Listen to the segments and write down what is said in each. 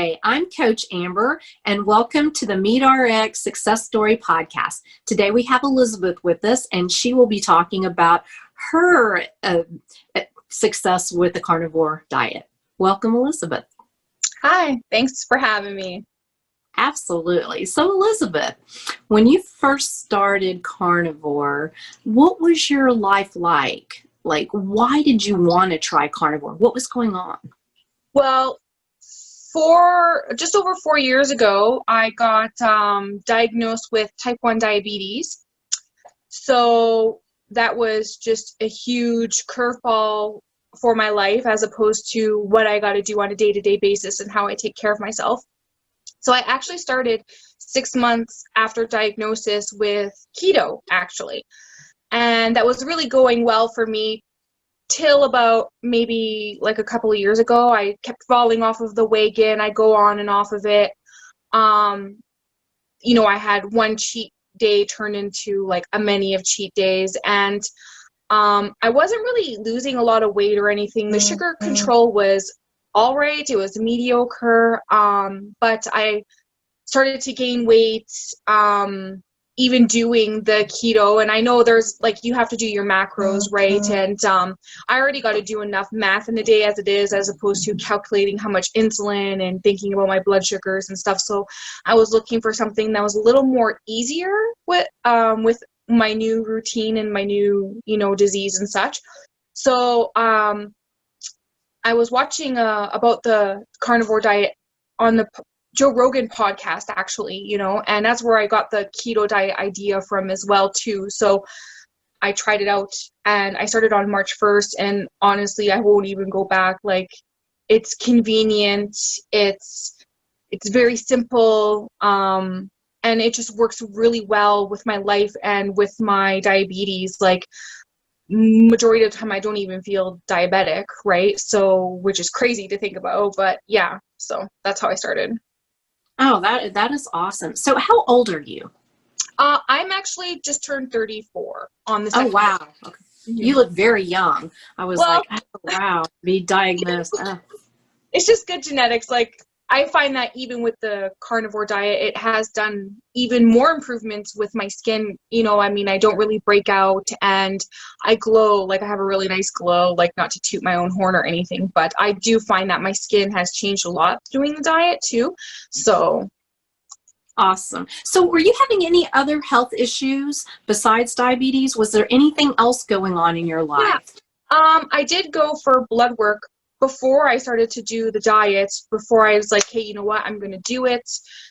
Hi, I'm Coach Amber, and welcome to the MeatRx Success Story Podcast. Today we have Elizabeth with us, and she will be talking about her success with the carnivore diet. Welcome, Elizabeth. Hi, thanks for having me. Absolutely. So, Elizabeth, when you first started carnivore, what was your life like? Like, why did you want to try carnivore? What was going on? Well, just over 4 years ago, I got diagnosed with type 1 diabetes. So that was just a huge curveball for my life as opposed to what I got to do on a day-to-day basis and how I take care of myself. So I actually started 6 months after diagnosis with keto, actually. And that was really going well for me till about maybe like a couple of years ago. I kept falling off of the wagon. I go on and off of it. I had one cheat day turn into like a many of cheat days. And I wasn't really losing a lot of weight or anything. The sugar control was all right. It was mediocre. But I started to gain weight, even doing the keto. And I know there's like, you have to do your macros, right? And I already got to do enough math in the day as it is, as opposed to calculating how much insulin and thinking about my blood sugars and stuff. So I was looking for something that was a little more easier with my new routine and my new, disease and such. So I was watching about the carnivore diet on the Joe Rogan podcast, actually, and that's where I got the keto diet idea from as well, too. So I tried it out and I started on March 1st. And honestly, I won't even go back. Like, it's convenient. It's very simple. And it just works really well with my life and with my diabetes. Like, majority of the time I don't even feel diabetic, right? So, which is crazy to think about, but yeah, so that's how I started. Oh, that is awesome. So how old are you? I'm actually just turned 34 on the 2nd. Oh, wow. Okay. Mm-hmm. You look very young. I was like, oh, wow, be diagnosed. Oh. It's just good genetics. Like, I find that even with the carnivore diet, it has done even more improvements with my skin. I don't really break out and I glow. Like, I have a really nice glow, like, not to toot my own horn or anything, but I do find that my skin has changed a lot doing the diet too. So. Awesome. So were you having any other health issues besides diabetes? Was there anything else going on in your life? Yeah. I did go for blood work before I started to do the diet, before I was like, hey, you know what, I'm going to do it.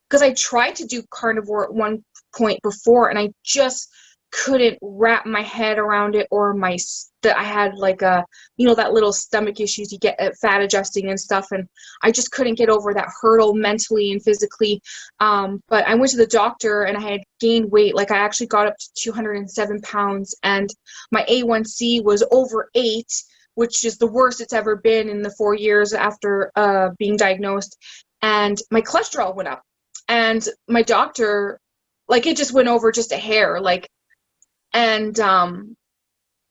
Because I tried to do carnivore at one point before, and I just couldn't wrap my head around it, or I had like that little stomach issues you get at fat adjusting and stuff. And I just couldn't get over that hurdle mentally and physically. But I went to the doctor and I had gained weight. Like, I actually got up to 207 pounds and my A1C was over 8, which is the worst it's ever been in the 4 years after being diagnosed. And my cholesterol went up. And my doctor, like, it just went over just a hair. Like, and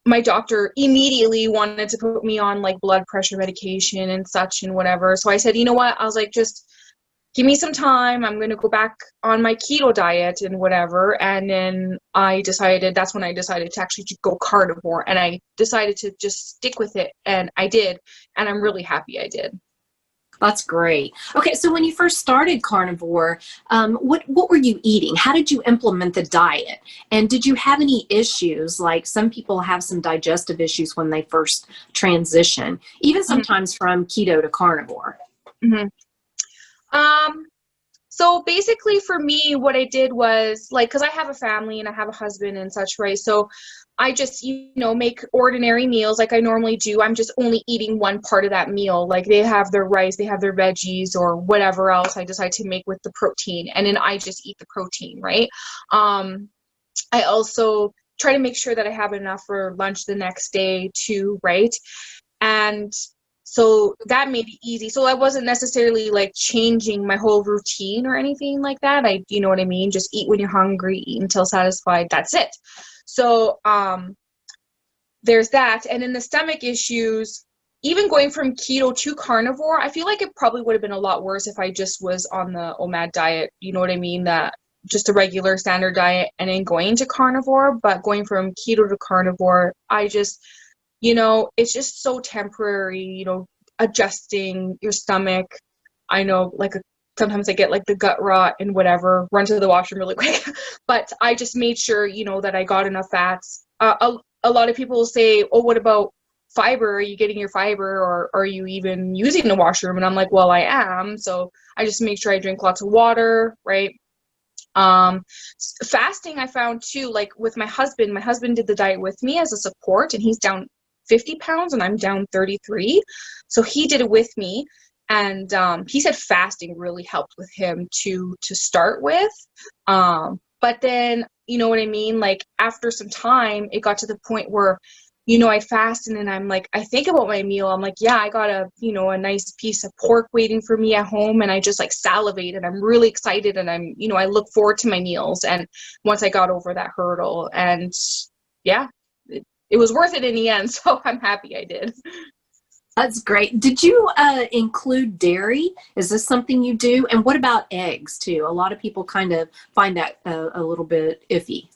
my doctor immediately wanted to put me on, like, blood pressure medication and such and whatever. So I said, you know what? I was like, just give me some time. I'm going to go back on my keto diet and whatever. And then that's when I decided to actually go carnivore. And I decided to just stick with it. And I did. And I'm really happy I did. That's great. Okay, so when you first started carnivore, what were you eating? How did you implement the diet? And did you have any issues? Like, some people have some digestive issues when they first transition, even sometimes from keto to carnivore. Mm-hmm. So basically for me, what I did was, like, because I have a family and I have a husband and such, right? So I just, make ordinary meals like I normally do. I'm just only eating one part of that meal. Like, they have their rice, they have their veggies or whatever else I decide to make with the protein. And then I just eat the protein, right? I also try to make sure that I have enough for lunch the next day too, right? And so that made it easy. So I wasn't necessarily like changing my whole routine or anything like that. You know what I mean? Just eat when you're hungry, eat until satisfied. That's it. So there's that. And then the stomach issues, even going from keto to carnivore, I feel like it probably would have been a lot worse if I just was on the OMAD diet. You know what I mean? That just a regular standard diet and then going to carnivore. But going from keto to carnivore, I just, it's just so temporary, adjusting your stomach. I know, like, sometimes I get like the gut rot and whatever, run to the washroom really quick. But I just made sure, that I got enough fats. A lot of people will say, oh, what about fiber? Are you getting your fiber, or are you even using the washroom? And I'm like, well, I am. So I just make sure I drink lots of water, right? Fasting, I found too, like with my husband did the diet with me as a support, and he's down 50 pounds and I'm down 33. So he did it with me. And he said fasting really helped with him to start with. But then, you know what I mean? Like after some time, it got to the point where, I fasted and I'm like, I think about my meal. I'm like, yeah, I got a nice piece of pork waiting for me at home. And I just like salivate and I'm really excited. And I'm, I look forward to my meals. And once I got over that hurdle, and yeah, it was worth it in the end. So I'm happy I did. That's great. Did you include dairy? Is this something you do? And what about eggs too? A lot of people kind of find that a little bit iffy.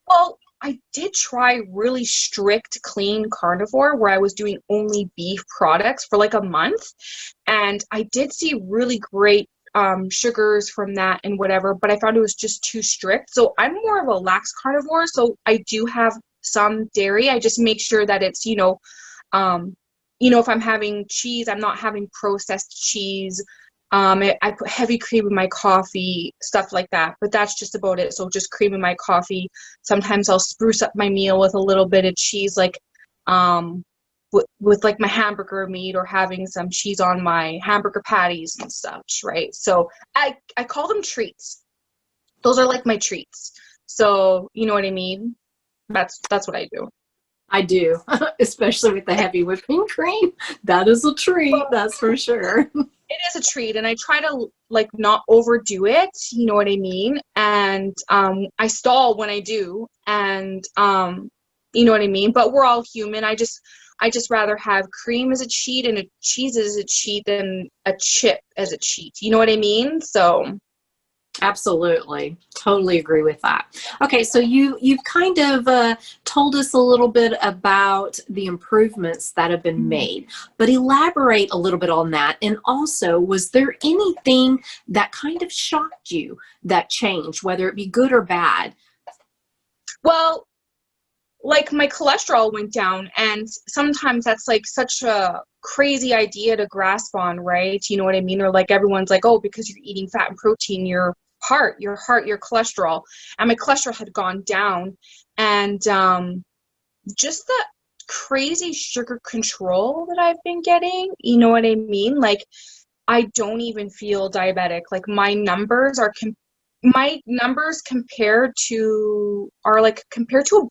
Well, I did try really strict clean carnivore where I was doing only beef products for like a month. And I did see really great sugars from that and whatever, but I found it was just too strict. So I'm more of a lax carnivore. So I do have some dairy. I just make sure that it's, if I'm having cheese, I'm not having processed cheese. I put heavy cream in my coffee, stuff like that. But that's just about it. So just cream in my coffee. Sometimes I'll spruce up my meal with a little bit of cheese, like with like my hamburger meat, or having some cheese on my hamburger patties and such, right? So I call them treats. Those are like my treats. So you know what I mean? That's what I do. I do, especially with the heavy whipping cream. That is a treat, that's for sure. It is a treat, and I try to like not overdo it, you know what I mean? And I stall when I do, and you know what I mean? But we're all human. I just rather have cream as a cheat and a cheese as a cheat than a chip as a cheat. You know what I mean? So absolutely. Totally agree with that. Okay, so you've kind of told us a little bit about the improvements that have been made, but elaborate a little bit on that. And also, was there anything that kind of shocked you that changed, whether it be good or bad? Well, like my cholesterol went down, and sometimes that's like such a crazy idea to grasp on, right? You know what I mean? Or like everyone's like, oh, because you're eating fat and protein, your cholesterol. And my cholesterol had gone down, and just that crazy sugar control that I've been getting, you know what I mean? Like I don't even feel diabetic. Like my numbers compared to a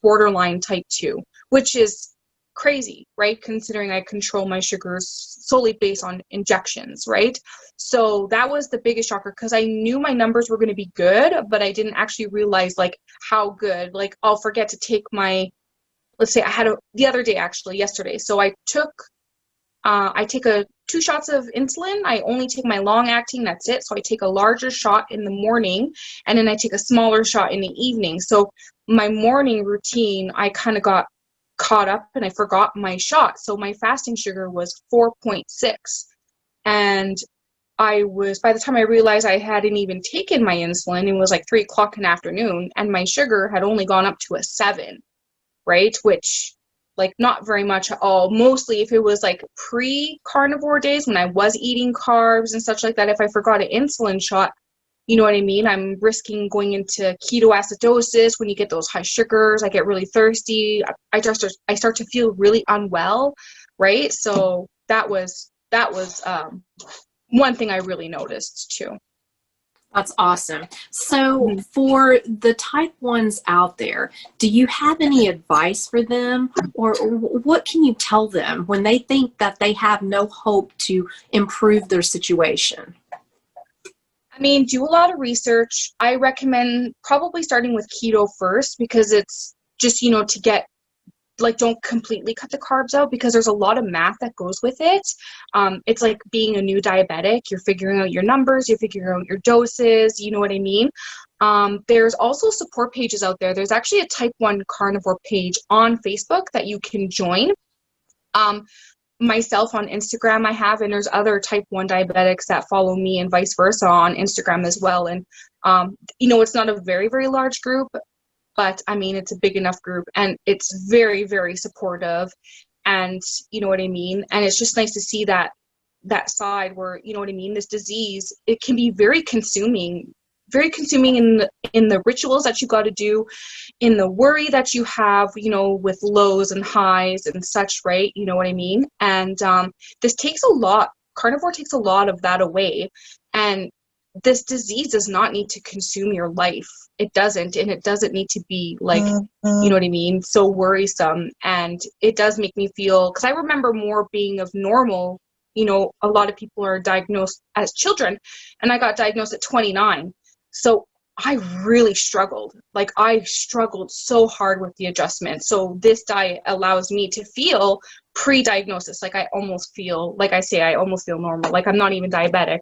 borderline type 2, which is crazy, right? Considering I control my sugars solely based on injections, right? So that was the biggest shocker, because I knew my numbers were going to be good, but I didn't actually realize like how good. Like I'll forget to take let's say I had the other day, actually yesterday. So I take 2 shots of insulin. I only take my long acting, that's it. So I take a larger shot in the morning, and then I take a smaller shot in the evening. So my morning routine, I kind of got caught up and I forgot my shot. So my fasting sugar was 4.6. And by the time I realized I hadn't even taken my insulin, it was like 3:00 in the afternoon, and my sugar had only gone up to a 7, right? Which, like, not very much at all. Mostly if it was like pre-carnivore days when I was eating carbs and such like that, if I forgot an insulin shot, you know what I mean? I'm risking going into ketoacidosis. When you get those high sugars, I get really thirsty. I start to feel really unwell, right? So that was one thing I really noticed too. That's awesome. So for the type 1s out there, do you have any advice for them, or what can you tell them when they think that they have no hope to improve their situation? I mean, do a lot of research. I recommend probably starting with keto first, because it's just, to get like don't completely cut the carbs out, because there's a lot of math that goes with it. It's like being a new diabetic. You're figuring out your numbers, you're figuring out your doses, you know what I mean? There's also support pages out there. There's actually a type 1 carnivore page on Facebook that you can join. Myself on Instagram I have, and there's other type 1 diabetics that follow me and vice versa on Instagram as well. And it's not a very, very large group, but I mean, it's a big enough group, and it's very, very supportive, and you know what I mean? And it's just nice to see that side where, you know what I mean, this disease, it can be very consuming in the rituals that you got to do, in the worry that you have, with lows and highs and such, right? You know what I mean? And this takes a lot. Carnivore takes a lot of that away. And this disease does not need to consume your life. It doesn't. And it doesn't need to be like, you know what I mean, so worrisome. And it does make me feel, because I remember more being of normal, a lot of people are diagnosed as children, and I got diagnosed at 29. So I really struggled. Like, I struggled so hard with the adjustment. So this diet allows me to feel pre-diagnosis. Like, I almost feel normal. Like, I'm not even diabetic.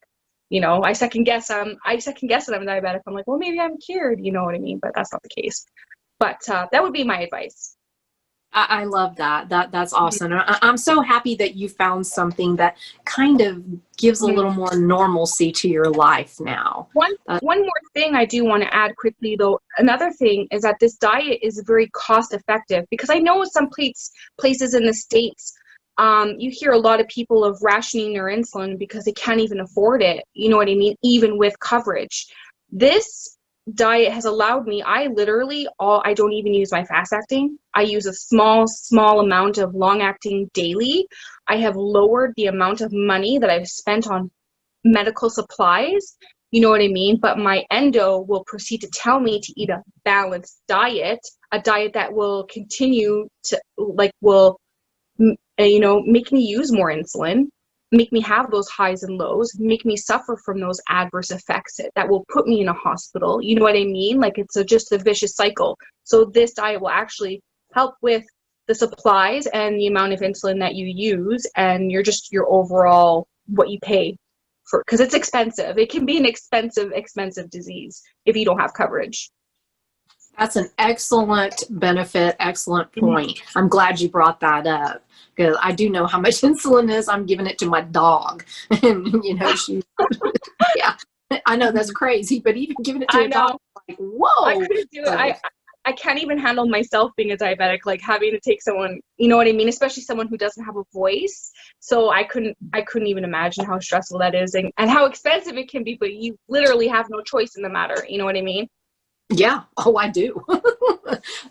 I second guess that I'm diabetic. I'm like, well, maybe I'm cured. You know what I mean? But that's not the case. But that would be my advice. I love that. That's awesome. I'm so happy that you found something that kind of gives a little more normalcy to your life now. One more thing I do want to add quickly, though. Another thing is that this diet is very cost effective, because I know some places in the States, you hear a lot of people of rationing their insulin because they can't even afford it. You know what I mean? Even with coverage. This diet has allowed me, I don't even use my fast acting. I use a small amount of long acting daily. I have lowered the amount of money that I've spent on medical supplies. You know what I mean? But my endo will proceed to tell me to eat a balanced diet, a diet that will continue to make me use more insulin, make me have those highs and lows, make me suffer from those adverse effects that will put me in a hospital. You know what I mean? Like, it's just a vicious cycle. So this diet will actually help with the supplies and the amount of insulin that you use, and your overall, what you pay for, because it's expensive. It can be an expensive disease if you don't have coverage. That's an excellent benefit, excellent point. I'm glad you brought that up, because I do know how much insulin is. I'm giving it to my dog, and she, yeah, I know that's crazy, but even giving it to a dog, like, whoa! I couldn't do it. I can't even handle myself being a diabetic, like having to take someone, you know what I mean, especially someone who doesn't have a voice. So I couldn't even imagine how stressful that is, and how expensive it can be. But you literally have no choice in the matter. You know what I mean? Yeah. Oh, I do.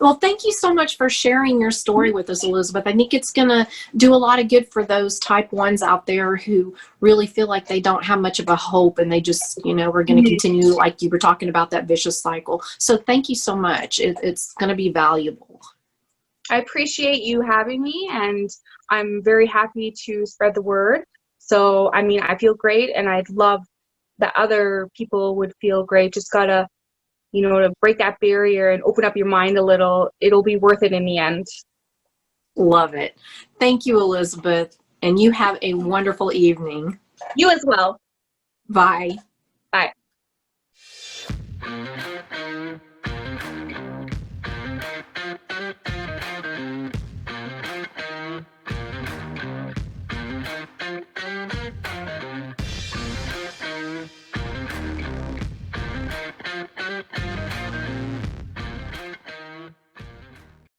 Well, thank you so much for sharing your story with us, Elizabeth. I think it's going to do a lot of good for those type 1s out there who really feel like they don't have much of a hope, and they just, are going to continue, like you were talking about, that vicious cycle. So thank you so much. It's going to be valuable. I appreciate you having me, and I'm very happy to spread the word. So, I mean, I feel great, and I'd love that other people would feel great. Just got to to break that barrier and open up your mind a little. It'll be worth it in the end. Love it. Thank you, Elizabeth. And you have a wonderful evening. You as well. Bye. Bye.